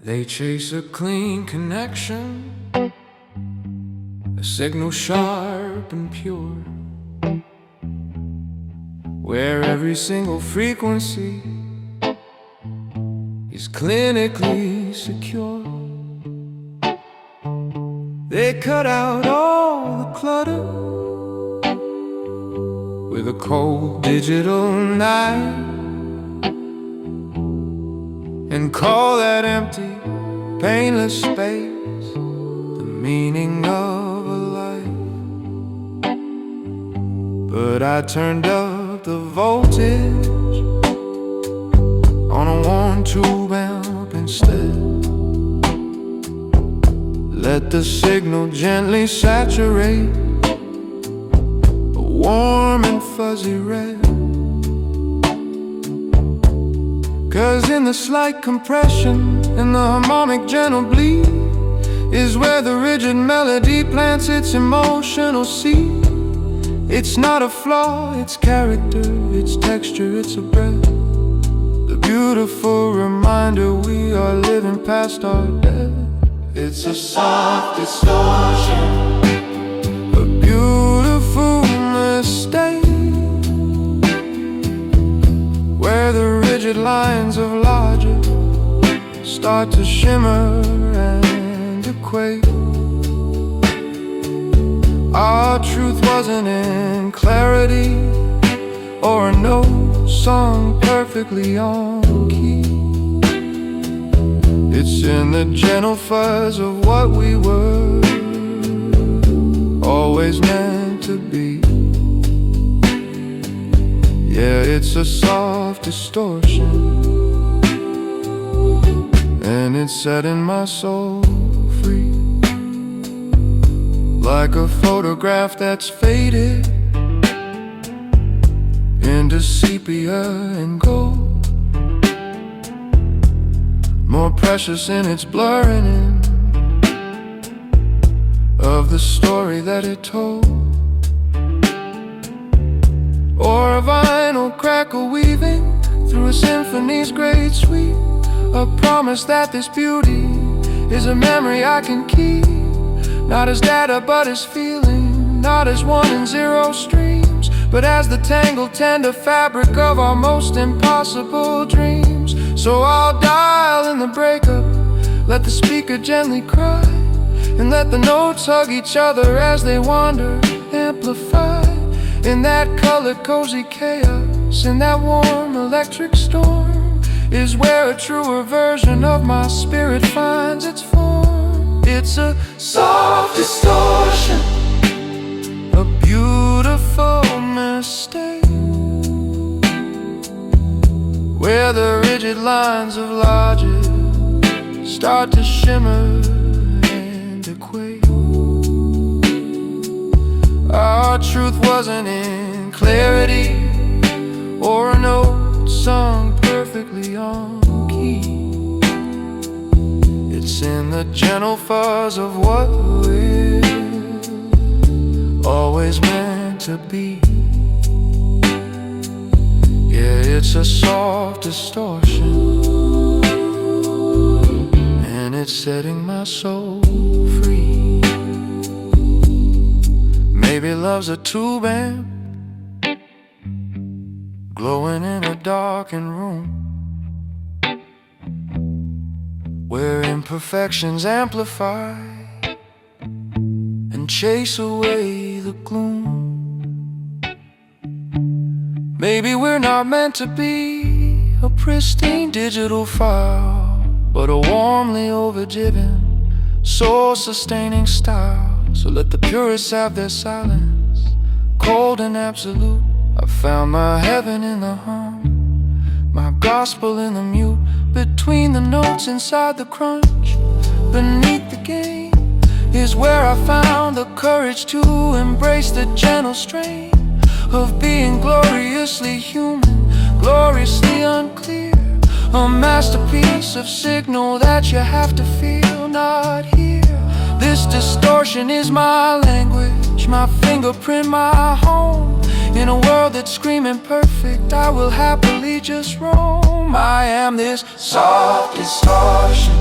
They chase a clean connection, a signal sharp and pure, where every single frequency is clinically secure. They cut out all the clutter with a cold digital knife and call that empty, painless space the meaning of a life. But I turned up the voltage on a 1-tube amp instead. Let the signal gently saturate a warm and fuzzy red. 'Cause in the slight compression and the harmonic gentle bleed is where the rigid melody plants its emotional seed. It's not a flaw, it's character, it's texture, it's a breath, the beautiful reminder we are living past our death. It's a soft distortion, a beautiful mistake, where the rigid lines of logic start to shimmer and equate. Our truth wasn't in clarity or a note sung perfectly on key. It's in the gentle fuzz of what we were always meant to be. Yeah, it's a soft distortion, and it's setting my soul free, like a photograph that's faded into sepia and gold, more precious in its blurring in of the story that it told. Or a vinyl crackle weaving through a symphony's great sweep, a promise that this beauty is a memory I can keep, not as data but as feeling, not as 1 and 0 streams, but as the tangled tender fabric of our most impossible dreams. So I'll dial in the breakup, let the speaker gently cry, and let the notes hug each other as they wander, amplified in that colored cozy chaos. In that warm electric storm is where a truer version of my spirit finds its form. It's a soft distortion, a beautiful mistake, where the rigid lines of logic start to shimmer and equate. Our truth wasn't in clarity or a note sung perfectly on key. It's in the gentle fuzz of what we're always meant to be. Yeah, it's a soft distortion, and it's setting my soul free. Maybe love's a tube amp glowing in a darkened room, where imperfections amplify and chase away the gloom. Maybe we're not meant to be a pristine digital file, but a warmly overgiven, soul-sustaining style. So let the purists have their silence, cold and absolute. I found my heaven in the hum, my gospel in the mute, between the notes inside the crunch, beneath the game is where I found the courage to embrace the gentle strain of being gloriously human, gloriously unclear, a masterpiece of signal that you have to feel, not hear. This distortion is my language, my fingerprint, my home. In a world that's screaming perfect, I will happily just roam. I am this soft distortion,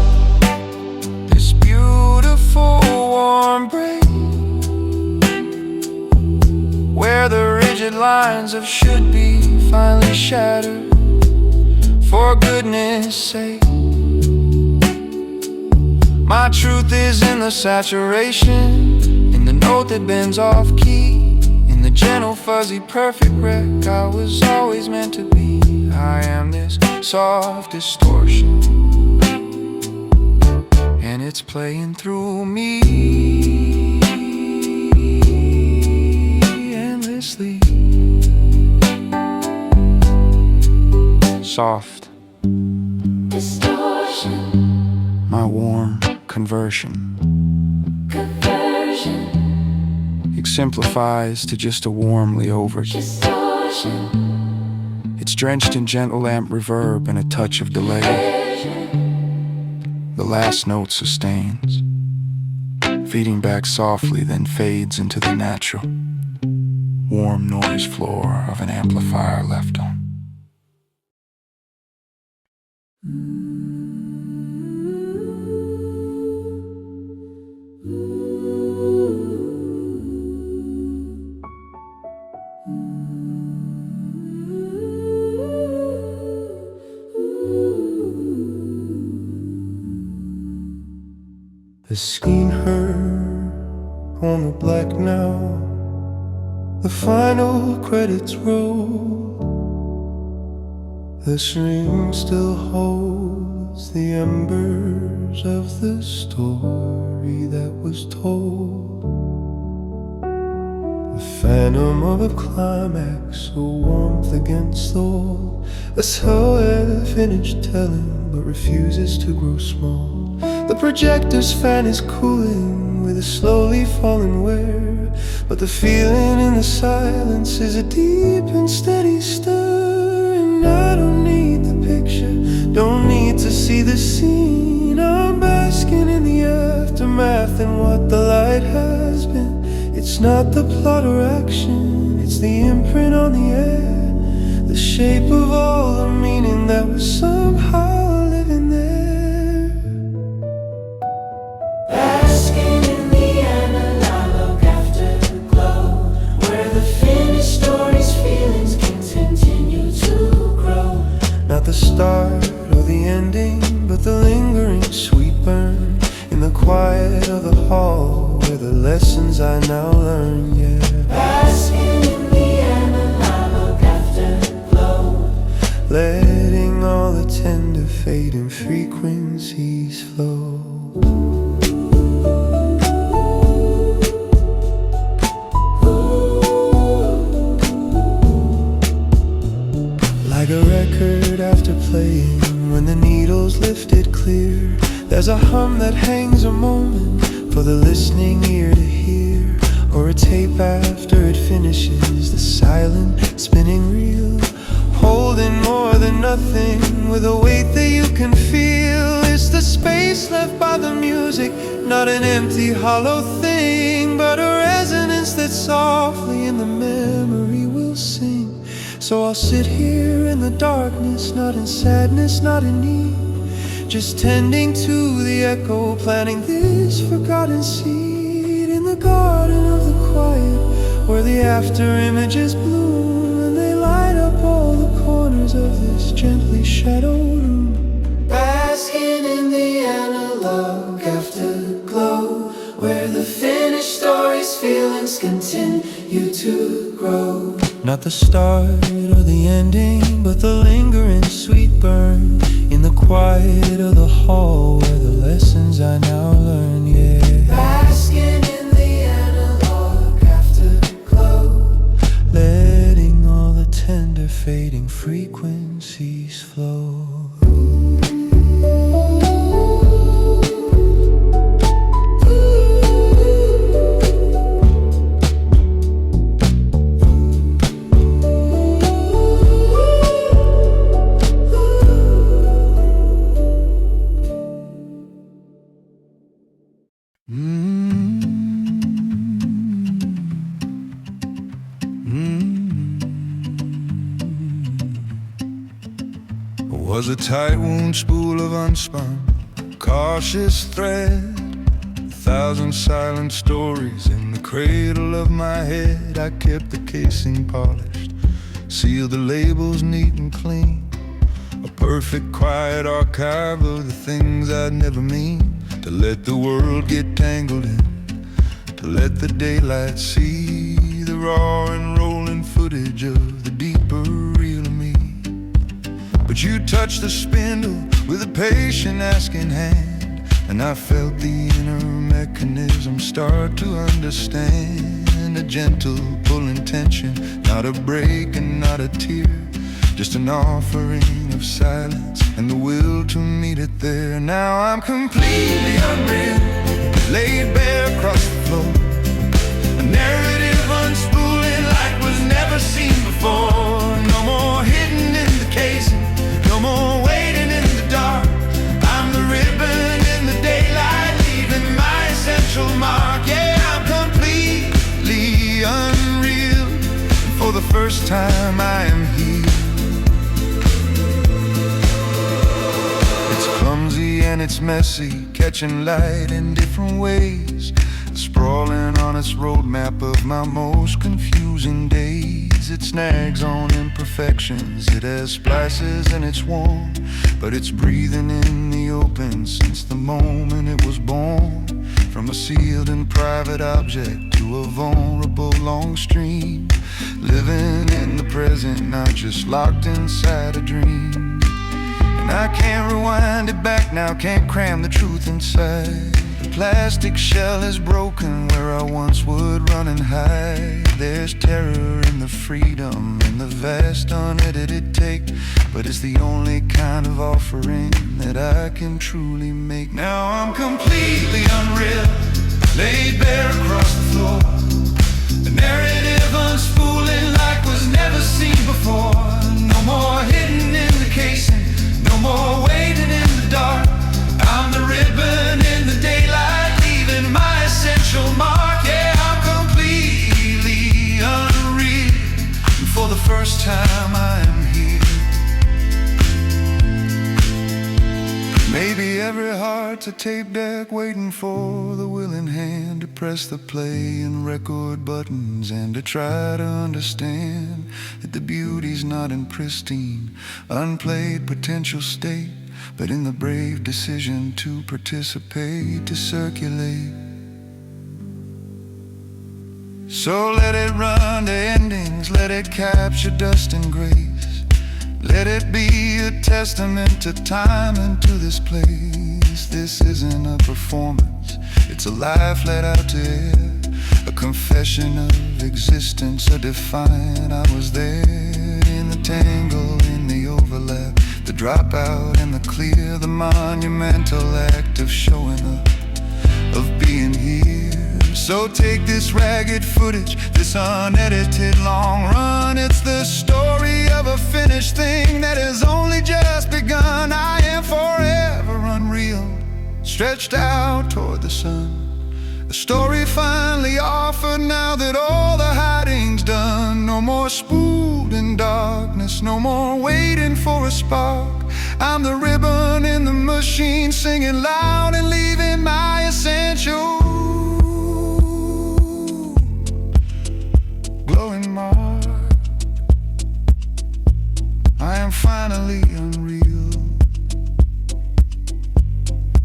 where the rigid lines of should be finally shattered. For goodness sake, my truth is in the saturation, in the note that bends off key, in the gentle fuzzy perfect wreck I was always meant to be. I am this soft distortion, and it's playing through me endlessly. Soft distortion, my warm conversion. Exemplifies to just a warmly over distortion. It's drenched in gentle lamp reverb and a touch of delay. The last note sustains, feeding back softly, then fades into the natural, warm noise floor of an amplifier left on. The screen hurt on the black now. The final credits roll. The string still holds the embers of the story that was told. The phantom of a climax, a warmth against the wall. A silhouette finished telling but refuses to grow small. The projector's fan is cooling with a slowly falling wear, but the feeling in the silence is a deep and steady stir. And I don't need the picture, don't need to see the scene. I'm basking in the aftermath and what the light has been. It's not the plot or action, it's the imprint on the air, the shape of all the meaning that was somehow living there. Not the start or the ending, but the lingering sweet burn in the quiet of the hall where the lessons I now learn, yeah. Basking in the analog afterglow, letting all the tender fading frequencies flow. Like a record after playing, when the needle's lifted clear, there's a hum that hangs a moment for the listening ear to hear, or a tape after it finishes, the silent spinning reel, holding more than nothing with a weight that you can feel. It's the space left by the music, not an empty hollow thing, but a resonance that softly in the memory will sing. So I'll sit here in the darkness, not in sadness, not in need, just tending to the echo, planting this forgotten seed in the garden of the quiet, where the after images bloom and they light up all the corners of this gently shadowed room. Basking in the analog afterglow, where the finished story's feelings continue to grow. Not the start or the ending, but the lingering sweet burn in the quiet of the hall where the lessons I now learn, yeah. Basking in the analog afterglow, letting all the tender fading frequencies flow. Was a tight wound spool of unspun, cautious thread, 1,000 silent stories in the cradle of my head. I kept the casing polished, sealed the labels neat and clean. A perfect quiet archive of the things I'd never mean to let the world get tangled in, to let the daylight see the raw and rolling footage of the deeper real of me. But you touched the spindle with a patient asking hand, and I felt the inner mechanism start to understand. A gentle pulling tension, not a break and not a tear, just an offering of silence and the will to meet it there. Now I'm completely unreal, laid bare across the floor, a narrative unspooling like was never seen before. No more hidden in the casing, no more waiting in the dark. I'm the ribbon in the daylight, leaving my essential mark. Yeah, I'm completely unreal, and for the first time I am here. It's clumsy and it's messy, catching light in different ways, sprawling on its roadmap of my most confusing days. It snags on imperfections, it has splices and it's warm, but it's breathing in the open since the moment it was born. From a sealed and private object to a vulnerable long stream, living in the present, not just locked inside a dream. And I can't rewind it back now, can't cram the truth inside. The plastic shell is broken where I once would run and hide. There's terror in the freedom, in the vast unedited take, but it's the only kind of offering that I can truly make. Now I'm completely unreal, laid bare across the floor, a narrative unspooling like was never seen before. No more hidden in the casing, no more waiting in the dark. I'm the ribbon in the daylight, leaving my essential mark. Yeah, I'm completely unreal, and for the first time I am here. Maybe every heart's a tape deck waiting for the willing hand to press the play and record buttons, and to try to understand that the beauty's not in pristine, unplayed potential state, but in the brave decision to participate, to circulate. So let it run to endings, let it capture dust and grace. Let it be a testament to time and to this place. This isn't a performance, it's a life let out to air, a confession of existence, a defiant I was there. In the tangle, in the overlap, the dropout and the clear, the monumental act of showing up, of being here. So take this ragged footage, this unedited long run. It's the story of a finished thing that has only just begun. I am forever unreal, stretched out toward the sun, a story finally offered now that all the hiding's done. No more spooled in darkness, no more waiting for a spark. I'm the ribbon in the machine, singing loud and leaving my essential glowing mark. I am finally unreal,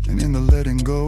and in the letting go